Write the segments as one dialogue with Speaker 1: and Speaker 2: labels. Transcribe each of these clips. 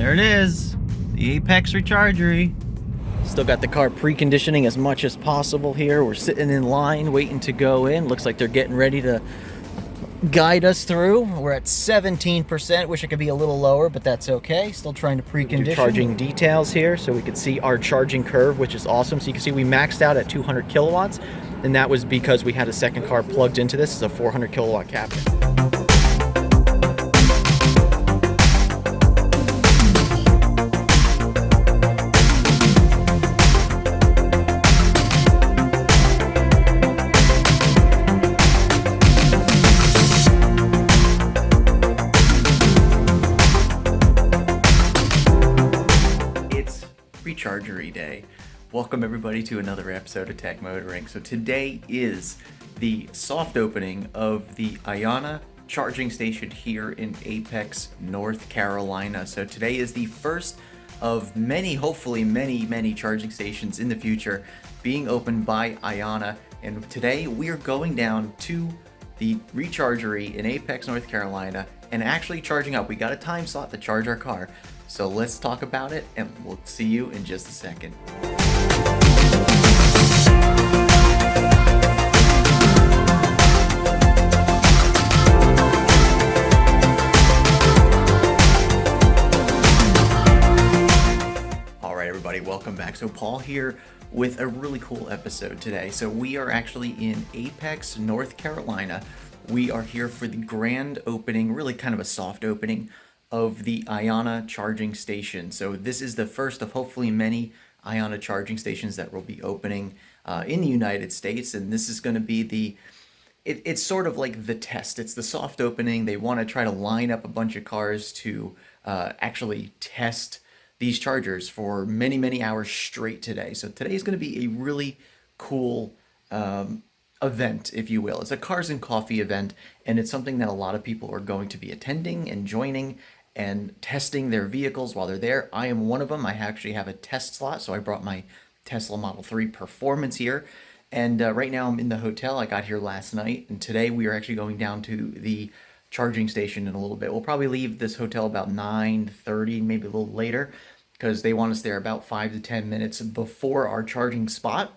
Speaker 1: There it is, the Apex Rechargery. Still got the car preconditioning as much as possible here. We're sitting in line waiting to go in. Looks like they're getting ready to guide us through. We're at 17%. Wish it could be a little lower, but that's okay. Still trying to precondition. Charging details here so we could see our charging curve, which is awesome. So you can see we maxed out at 200 kilowatts, and that was because we had a second car plugged into this. It's a 400 kilowatt cabinet. Rechargery Day. Welcome everybody to another episode of Tech Motoring. So today is the soft opening of the IONNA charging station here in Apex, North Carolina. So today is the first of many, hopefully many charging stations in the future being opened by IONNA. And today we are going down to the Rechargery in Apex, North Carolina and actually charging up. We got a time slot to charge our car. So let's talk about it, and we'll see you in just a second. All right, everybody, welcome back. So Paul here with a really cool episode today. So we are actually in Apex, North Carolina. We are here for the grand opening, really kind of a soft opening of the IONNA charging station. So this is the first of hopefully many IONNA charging stations that will be opening in the United States. And this is going to be it's sort of like the test. It's the soft opening. They want to try to line up a bunch of cars to actually test these chargers for many hours straight today. So today is going to be a really cool event, if you will. It's a cars and coffee event, and it's something that a lot of people are going to be attending and joining and testing their vehicles while they're there. I am one of them. I actually have a test slot, so I brought my Tesla Model 3 Performance here. And right now I'm in the hotel. I got here last night, and today we are actually going down to the charging station in a little bit. We'll probably leave this hotel about 9:30, maybe a little later, because they want us there about 5 to 10 minutes before our charging spot.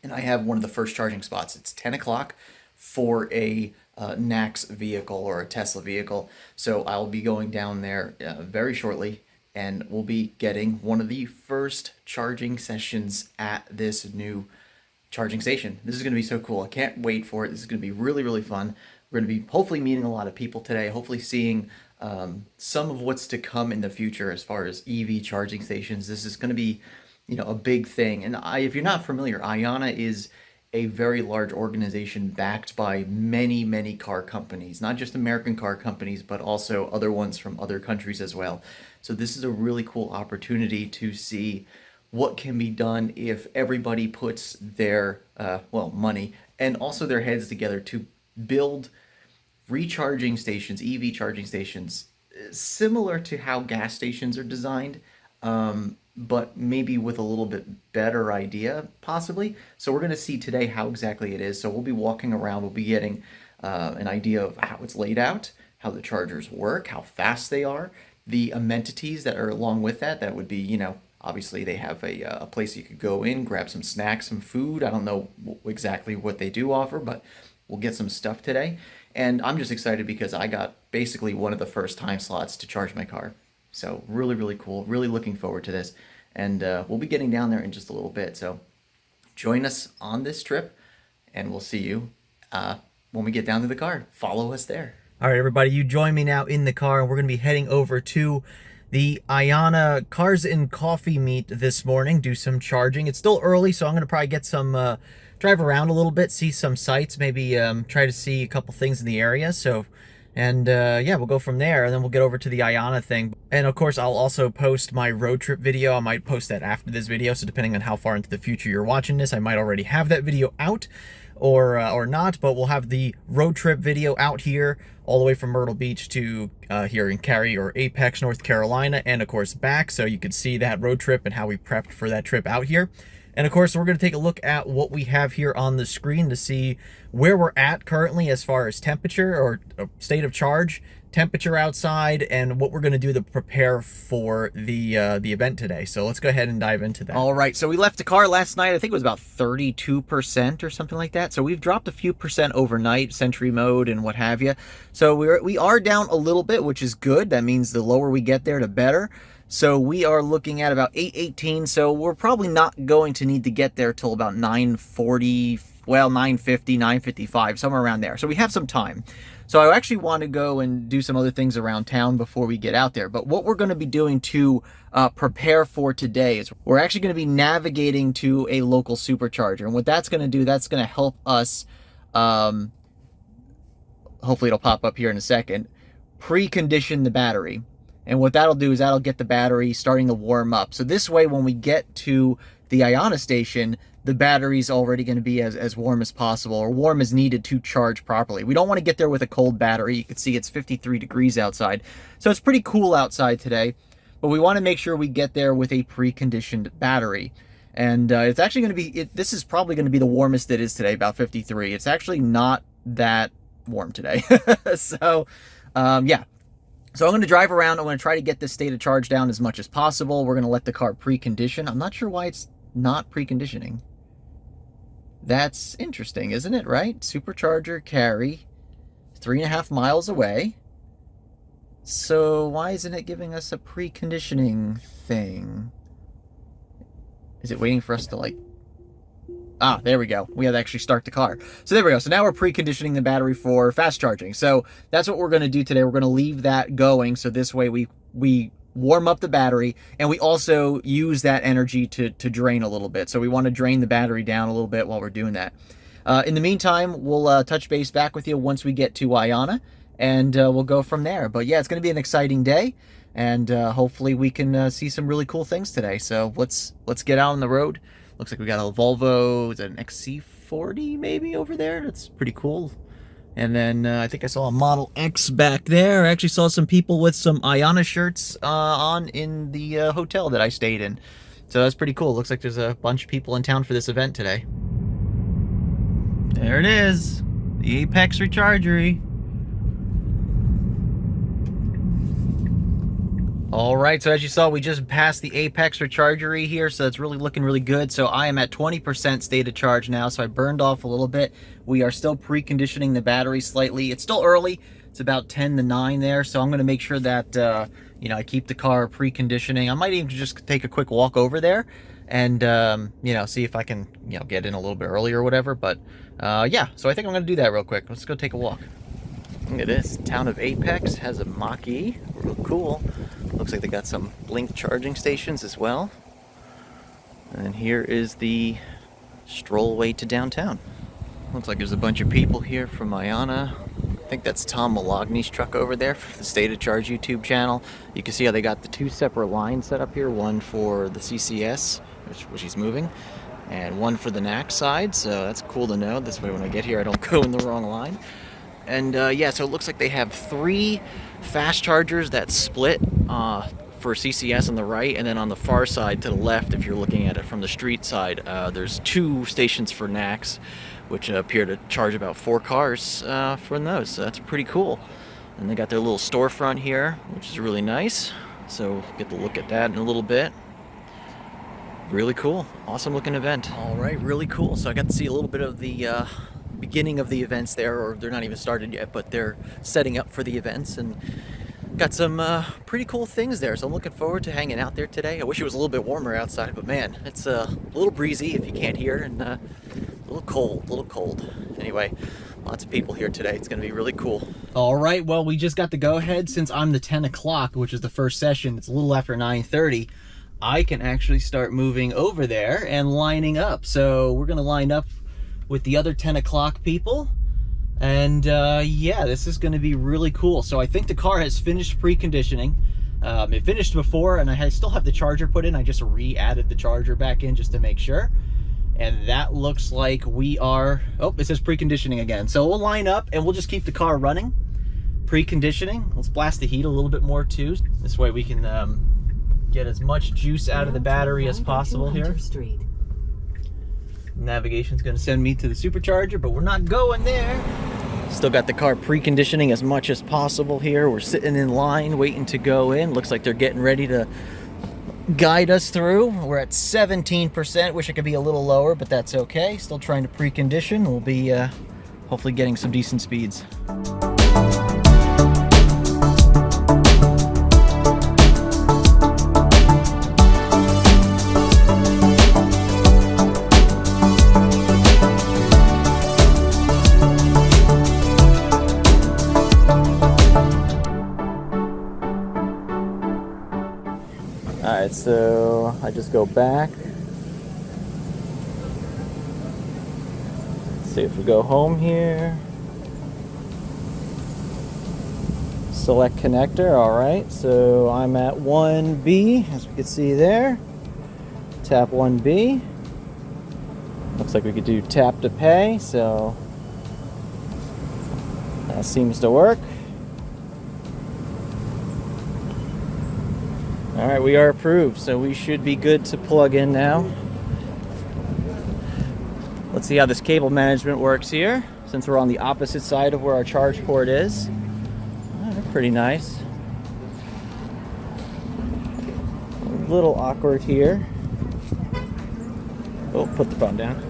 Speaker 1: And I have one of the first charging spots. It's 10 o'clock for a NACS vehicle or a Tesla vehicle. So I'll be going down there very shortly, and we'll be getting one of the first charging sessions at this new charging station. This is going to be so cool. I can't wait for it. This is going to be really fun. We're going to be hopefully meeting a lot of people today, hopefully seeing some of what's to come in the future as far as EV charging stations. This is going to be, a big thing. And if you're not familiar, IONNA is a very large organization backed by many car companies, not just American car companies, but also other ones from other countries as well. So this is a really cool opportunity to see what can be done if everybody puts their, money and also their heads together to build recharging stations, EV charging stations, similar to how gas stations are designed, but maybe with a little bit better idea, possibly. So we're going to see today how exactly it is. So we'll be walking around, we'll be getting an idea of how it's laid out, how the chargers work, how fast they are, the amenities that are along with that. That would be, obviously they have a place you could go in, grab some snacks, some food. I don't know exactly what they do offer, but we'll get some stuff today. And I'm just excited because I got basically one of the first time slots to charge my car. So really cool, really looking forward to this. And we'll be getting down there in just a little bit. So join us on this trip, and we'll see you when we get down to the car. Follow us there. All right, everybody, you join me now in the car, and we're going to be heading over to the IONNA Cars and Coffee meet this morning, do some charging. It's still early, so I'm going to probably get some, drive around a little bit, see some sights, maybe try to see a couple things in the area. So, and yeah, we'll go from there, and then we'll get over to the IONNA thing. And of course, I'll also post my road trip video. I might post that after this video, so depending on how far into the future you're watching this, I might already have that video out or not, but we'll have the road trip video out here all the way from Myrtle Beach to here in Cary or Apex, North Carolina, and of course back, so you could see that road trip and how we prepped for that trip out here. And of course, we're going to take a look at what we have here on the screen to see where we're at currently as far as temperature or state of charge temperature outside, and what we're going to do to prepare for the event today. So let's go ahead and dive into that. All right, so we left the car last night. I think it was about 32% or something like that. So we've dropped a few percent overnight, Sentry mode and what have you. So we are down a little bit, which is good. That means the lower we get there, the better. So we are looking at about 818. So we're probably not going to need to get there till about 940, well, 950, 955, somewhere around there. So we have some time. So I actually want to go and do some other things around town before we get out there. But what we're going to be doing to prepare for today is we're actually going to be navigating to a local supercharger. And what that's going to do, that's going to help us, hopefully it'll pop up here in a second, precondition the battery. And what that'll do is that'll get the battery starting to warm up. So this way, when we get to the IONNA station, the battery's already going to be as warm as possible, or warm as needed to charge properly. We don't want to get there with a cold battery. You can see it's 53 degrees outside. So it's pretty cool outside today, but we want to make sure we get there with a preconditioned battery. And it's actually going to be, this is probably going to be the warmest it is today, about 53. It's actually not that warm today. So, yeah. So I'm going to drive around. I'm going to try to get this state of charge down as much as possible. We're going to let the car precondition. I'm not sure why it's not preconditioning. That's interesting, isn't it, right? Supercharger carry 3.5 miles away. So why isn't it giving us a preconditioning thing? Is it waiting for us to like... Ah, there we go. We have to actually start the car. So there we go. So now we're preconditioning the battery for fast charging. So that's what we're going to do today. We're going to leave that going. So this way we warm up the battery, and we also use that energy to drain a little bit. So we want to drain the battery down a little bit while we're doing that. In the meantime, we'll touch base back with you once we get to IONNA, and we'll go from there. But yeah, it's going to be an exciting day, and hopefully we can see some really cool things today. So let's get out on the road. Looks like we got a Volvo, is that an XC40 maybe over there? That's pretty cool. And then I think I saw a Model X back there. I actually saw some people with some IONNA shirts on in the hotel that I stayed in. So that's pretty cool. Looks like there's a bunch of people in town for this event today. There it is, the Apex Rechargery. All right, so as you saw, we just passed the Apex Rechargery here, so it's really looking really good. So I am at 20% state of charge now, so I burned off a little bit. We are still preconditioning the battery slightly. It's still early. It's about 10 to 9 there, so I'm going to make sure that, you know, I keep the car preconditioning. I might even just take a quick walk over there and, you know, see if I can, you know, get in a little bit early or whatever. But, yeah, so I think I'm going to do that real quick. Let's go take a walk. Look at this. Town of Apex has a Mach-E. Real cool. Looks like they got some Blink charging stations as well. And here is the strollway to downtown. Looks like there's a bunch of people here from IONNA. I think that's Tom Malogny's truck over there for the State of Charge YouTube channel. You can see how they got the two separate lines set up here. One for the CCS, which he's moving, and one for the NACS side. So that's cool to know. This way when I get here I don't go in the wrong line. And yeah, so it looks like they have 3 fast chargers that split for CCS on the right, and then on the far side to the left, if you're looking at it from the street side, there's 2 stations for NACS, which appear to charge about 4 cars from those. So that's pretty cool. And they got their little storefront here, which is really nice. So get to look at that in a little bit. Really cool. Awesome looking event. All right, really cool. So I got to see a little bit of the beginning of the events there, or they're not even started yet, but they're setting up for the events, and got some pretty cool things there. So I'm looking forward to hanging out there today. I wish it was a little bit warmer outside, but man, it's a little breezy if you can't hear, and a little cold. Anyway, lots of people here today. It's going to be really cool. All right, well, we just got the go-ahead. Since I'm the 10 o'clock, which is the first session, it's a little after 9:30. I can actually start moving over there and lining up. So we're going to line up with the other 10 o'clock people, and yeah, this is going to be really cool. So I think the car has finished preconditioning. It finished before, and I still have the charger put in. I just re-added the charger back in just to make sure, and that looks like we are, oh, it says preconditioning again. So we'll line up and we'll just keep the car running, preconditioning. Let's blast the heat a little bit more too, this way we can get as much juice out of the battery as possible here. Navigation's going to send me to the supercharger, but we're not going there. Still got the car preconditioning as much as possible here. We're sitting in line waiting to go in. Looks like they're getting ready to guide us through. We're at 17%. Wish it could be a little lower, but that's okay. Still trying to precondition. We'll be hopefully getting some decent speeds. Alright, so I just go back. Let's see if we go home here. Select connector, alright, so I'm at 1B, as we can see there. Tap 1B. Looks like we could do tap to pay, so that seems to work. Alright, we are approved, so we should be good to plug in now. Let's see how this cable management works here, since we're on the opposite side of where our charge port is. They're pretty nice. A little awkward here. Oh, put the phone down.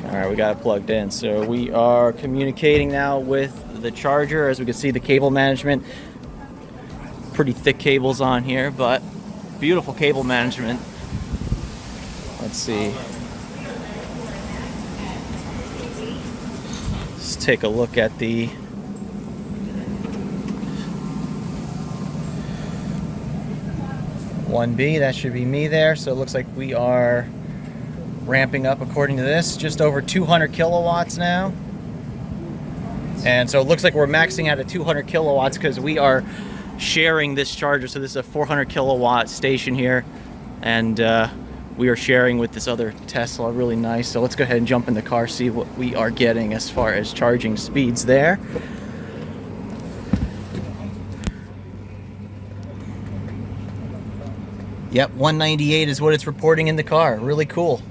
Speaker 1: Alright, we got it plugged in. So we are communicating now with the charger. As we can see, the cable management, pretty thick cables on here, but beautiful cable management. Let's see. Let's take a look at the (1B). That should be me there. So it looks like we are ramping up according to this. Just over 200 kilowatts now. And so it looks like we're maxing out at 200 kilowatts because we are sharing this charger. So this is a 400 kilowatt station here, and we are sharing with this other Tesla. Really nice. So let's go ahead and jump in the car, see what we are getting as far as charging speeds there. Yep, 198 is what it's reporting in the car. Really cool.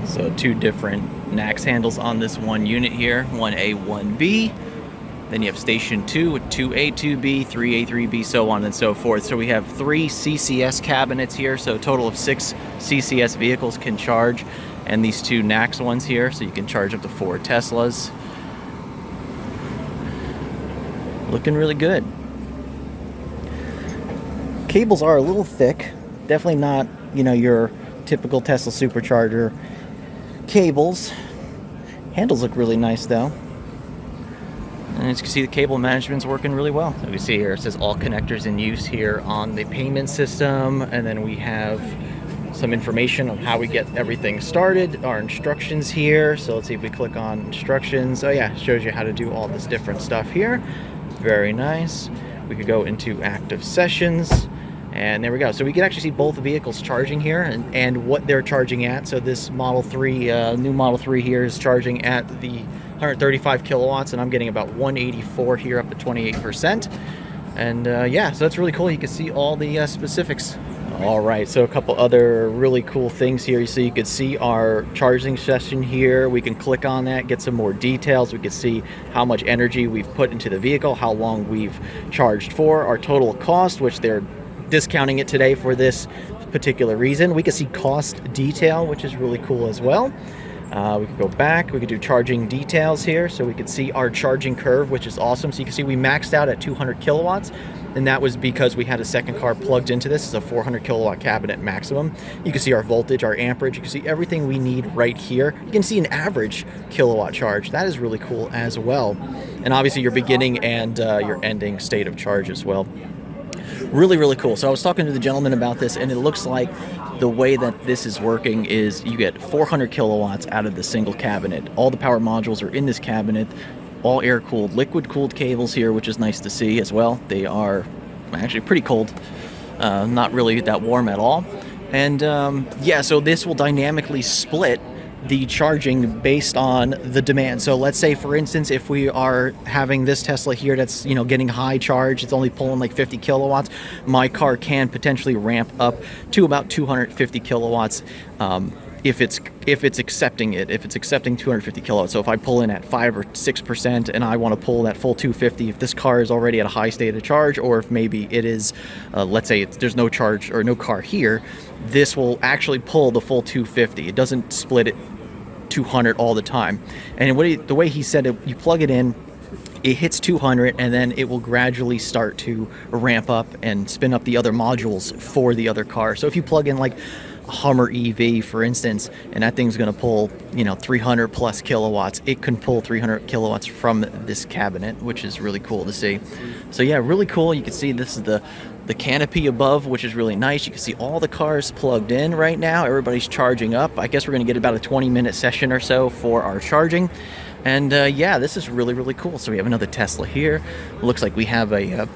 Speaker 1: So two different NACS handles on this one unit here, 1A, 1B. Then you have station 2 with 2A, 2B, 3A, 3B, so on and so forth. So we have 3 CCS cabinets here, so a total of 6 CCS vehicles can charge, and these 2 NACS ones here, so you can charge up to 4 Teslas. Looking really good. Cables are a little thick, definitely not, you know, your typical Tesla supercharger cables. Handles look really nice though. And as you can see, the cable management's working really well. So we see here, it says all connectors in use here on the payment system. And then we have some information on how we get everything started, our instructions here. So let's see if we click on instructions. Oh yeah, it shows you how to do all this different stuff here. Very nice. We could go into active sessions. And there we go. So we can actually see both vehicles charging here and what they're charging at. So this Model 3, new Model 3 here is charging at the 135 kilowatts, and I'm getting about 184 here, up to 28%. And yeah, so that's really cool. You can see all the specifics. All right, so a couple other really cool things here. So you can see our charging session here. We can click on that, get some more details. We can see how much energy we've put into the vehicle, how long we've charged for, our total cost, which they're discounting it today for this particular reason. We can see cost detail, which is really cool as well. We could go back, we could do charging details here, so we could see our charging curve, which is awesome. So you can see we maxed out at 200 kilowatts, and that was because we had a second car plugged into this. It's a 400 kilowatt cabinet maximum. You can see our voltage, our amperage, you can see everything we need right here. You can see an average kilowatt charge. That is really cool as well. And obviously your beginning and your ending state of charge as well. Really, really cool. So I was talking to the gentleman about this, and it looks like the way that this is working is you get 400 kilowatts out of the single cabinet. All the power modules are in this cabinet, all air-cooled, liquid-cooled cables here, which is nice to see as well. They are actually pretty cold, not really that warm at all. And yeah, so this will dynamically split the charging based on the demand. So let's say, for instance, if we are having this Tesla here that's, you know, getting high charge, it's only pulling like 50 kilowatts, my car can potentially ramp up to about 250 kilowatts if it's accepting it, if it's accepting 250 kilowatts. So if I pull in at 5 or 6% and I want to pull that full 250, if this car is already at a high state of charge, or if maybe it is, let's say there's no charge or no car here, this will actually pull the full 250. It doesn't split it 200 all the time. And the way he said it, you plug it in, it hits 200, and then it will gradually start to ramp up and spin up the other modules for the other car. So if you plug in like a Hummer EV, for instance, and that thing's going to pull, 300 plus kilowatts, it can pull 300 kilowatts from this cabinet, which is really cool to see. So yeah, really cool. You can see this is the canopy above, which is really nice. You can see all the cars plugged in right now. Everybody's charging up. I guess we're going to get about a 20-minute session or so for our charging. And yeah, this is really, really cool. So we have another Tesla here. Looks like we have a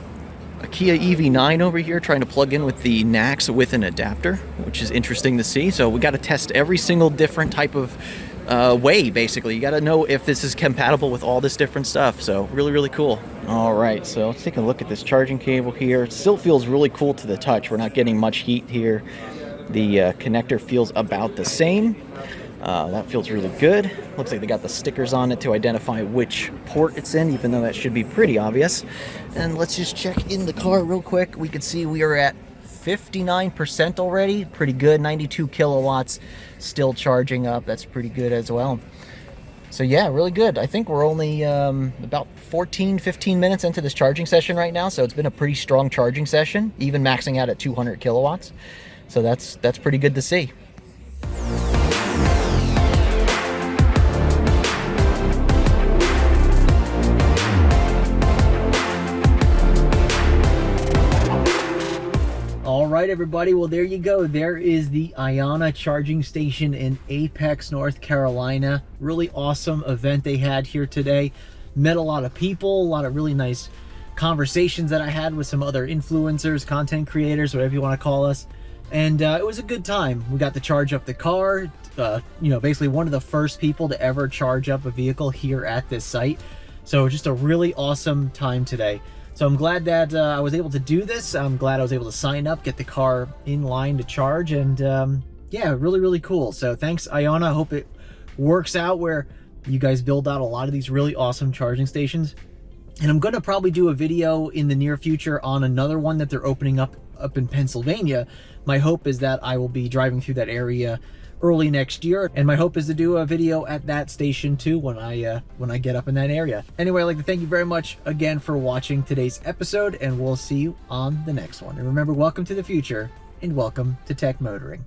Speaker 1: Kia EV9 over here trying to plug in with the NACS with an adapter, which is interesting to see. So we got to test every single different type of way, basically. You got to know if this is compatible with all this different stuff. So really, really cool. All right, so let's take a look at this charging cable here. It still feels really cool to the touch. We're not getting much heat here. The connector feels about the same. That feels really good. Looks like they got the stickers on it to identify which port it's in, even though that should be pretty obvious. And let's just check in the car real quick. We can see we are at 59% already. Pretty good. 92 kilowatts still charging up. That's pretty good as well. So yeah, really good. I think we're only about 15 minutes into this charging session right now. So it's been a pretty strong charging session, even maxing out at 200 kilowatts. So that's pretty good to see. All right, everybody. Well, there you go. There is the IONNA charging station in Apex, North Carolina. Really awesome event they had here today. Met a lot of people, a lot of really nice conversations that I had with some other influencers, content creators, whatever you want to call us. And it was a good time. We got to charge up the car. Basically one of the first people to ever charge up a vehicle here at this site. So just a really awesome time today. So I'm glad that I was able to do this. I'm glad I was able to sign up, get the car in line to charge, and yeah, really, really cool. So thanks, IONNA. I hope it works out where you guys build out a lot of these really awesome charging stations. And I'm going to probably do a video in the near future on another one that they're opening up in Pennsylvania. My hope is that I will be driving through that area early next year, and my hope is to do a video at that station too when I get up in that area. Anyway, I'd like to thank you very much again for watching today's episode, and we'll see you on the next one. And remember, welcome to the future and welcome to tech motoring.